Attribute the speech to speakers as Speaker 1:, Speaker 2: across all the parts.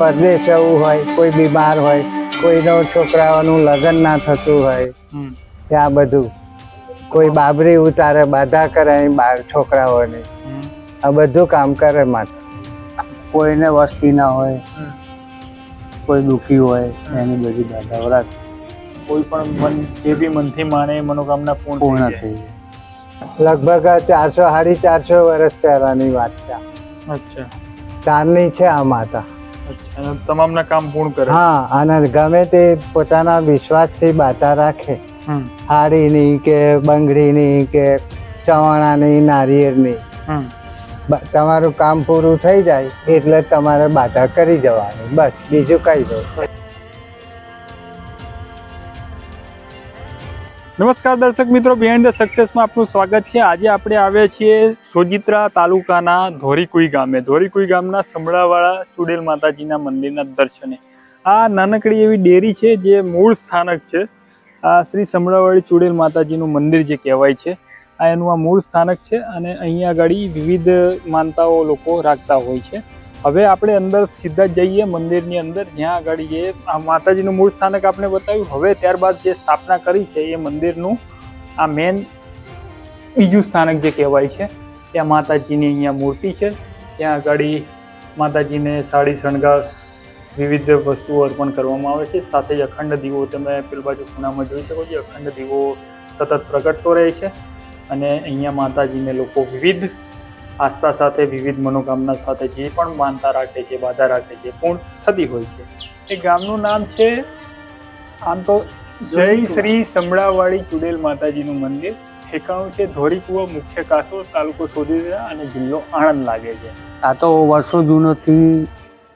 Speaker 1: પરદેશ જવું હોય, કોઈ બીમાર હોય, કોઈનો છોકરાઓનું લગ્ન ના થતું હોય, ત્યાં બધું કોઈ બાબરી ઉતારે, બાધા કરે બાર છોકરાઓને, આ બધું કામ કરે માતા. કોઈને વસ્તી ના હોય, કોઈ દુઃખી હોય એની બધી બાધાઓ રાખે.
Speaker 2: કોઈ પણ જે બી મનથી માને મનોકામના પૂર્ણ થઈ જાય.
Speaker 1: લગભગ 400-450 વર્ષ પહેલાની વાત છે.
Speaker 2: અચ્છા,
Speaker 1: ત્યારની છે આ માતા.
Speaker 2: અચ્છા, અને તમામના કામ પૂર્ણ કરે.
Speaker 1: હા, અને ગમે તે પોતાના વિશ્વાસથી બાધા રાખે, હાડીની કે બંગડીની કે ચવાણાની, નારિયેળની, તમારું કામ પૂરું થઈ જાય એટલે તમારે બાધા કરી જવાની, બસ, બીજું કઈ નહીં.
Speaker 2: નમસ્કાર દર્શક મિત્રો, બિહાઇન્ડ ધ સક્સેસમાં આપનું સ્વાગત છે. આજે આપણે આવ્યા છીએ સોજિત્રા તાલુકાના ધોરીકુઈ ગામે. ધોરીકુઈ ગામના સમડાવાળા ચુડેલ માતાજીના મંદિરના દર્શને. આ નાનકડી એવી ડેરી છે જે મૂળ સ્થાનક છે. આ શ્રી સમડાવાળી ચુડેલ માતાજીનું મંદિર જે કહેવાય છે, આ એનું આ મૂળ સ્થાનક છે. અને અહીંયા આગળ વિવિધ માનતાઓ લોકો રાખતા હોય છે. હવે આપણે અંદર સીધા જઈએ મંદિરની અંદર, જ્યાં આગળ આ માતાજીનું મૂળ સ્થાનક આપણે બતાવ્યું. હવે ત્યારબાદ જે સ્થાપના કરી છે એ મંદિરનું આ મેન બીજું સ્થાનક જે કહેવાય છે, ત્યાં માતાજીની અહીંયા મૂર્તિ છે. ત્યાં આગળ માતાજીને સાડી શણગાર વિવિધ વસ્તુઓ અર્પણ કરવામાં આવે છે. સાથે જ અખંડ દીવો તમે પેલી બાજુ ખૂણામાં જોઈ શકો છો. અખંડ દીવો સતત પ્રગટતો રહે છે. અને અહીંયા માતાજીને લોકો વિવિધ આસ્થા સાથે, વિવિધ મનોકામના સાથે જે પણ માનતા રાખે છે, બાધા રાખે છે, પૂર્ણ થતી હોય છે. એ ગામનું નામ છે આમ તો જય શ્રી સમડાવાળી ચુડેલ માતાજીનું મંદિર. ઠેકાણું છે ધોરીકુવા, મુખ્ય કાસો, તાલુકો સોજિત્રા અને જિલ્લો આણંદ લાગે છે.
Speaker 1: આ તો વર્ષો જૂનોથી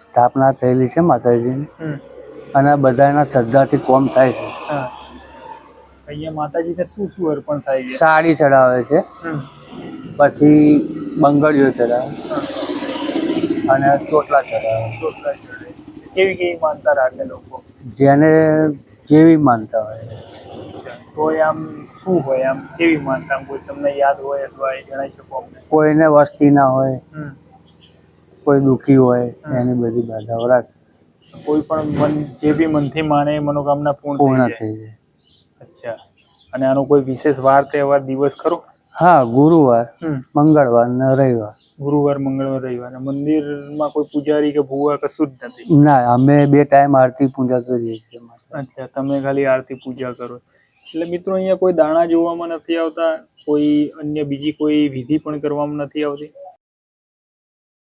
Speaker 1: સ્થાપના થયેલી છે માતાજીની, અને બધાના શ્રદ્ધાથી કોમ થાય છે.
Speaker 2: અહીંયા માતાજીને શું શું અર્પણ થાય છે?
Speaker 1: સાડી ચડાવે છે, પછી બંગડીઓ ચડાવે અને ચોટલા ચડાવે.
Speaker 2: કેવી કેવી માનતા રાખે લોકો?
Speaker 1: જેને જેવી માનતા હોય.
Speaker 2: તો આમ શું હોય, આમ કેવી માનતા કોઈ તમને યાદ હોય અથવા એ જણાવી શકો અમને?
Speaker 1: કોઈને વસ્તી ના હોય, કોઈ દુઃખી હોય એની બધી બાધાઓ રાખે.
Speaker 2: કોઈ પણ જે બી મનથી માને મનોકામના પૂર્ણ થઈ જાય. અચ્છા, અને આનો કોઈ વિશેષ વાર, તહેવાર, દિવસ ખરો?
Speaker 1: હા, ગુરુવાર, મંગળવાર ને રવિવાર.
Speaker 2: ગુરુવાર, મંગળવાર, રવિવાર. મંદિરમાં કોઈ પૂજારી કે ભૂવા કશું જ નથી?
Speaker 1: ના, અમે 2 ટાઈમ આરતી પૂજા કરીએ છીએ.
Speaker 2: અચ્છા, તમે ખાલી આરતી પૂજા કરો. એટલે મિત્રો અહીંયા કોઈ દાણા જોવામાં નથી આવતા, કોઈ અન્ય બીજી કોઈ વિધિ પણ કરવામાં નથી આવતી?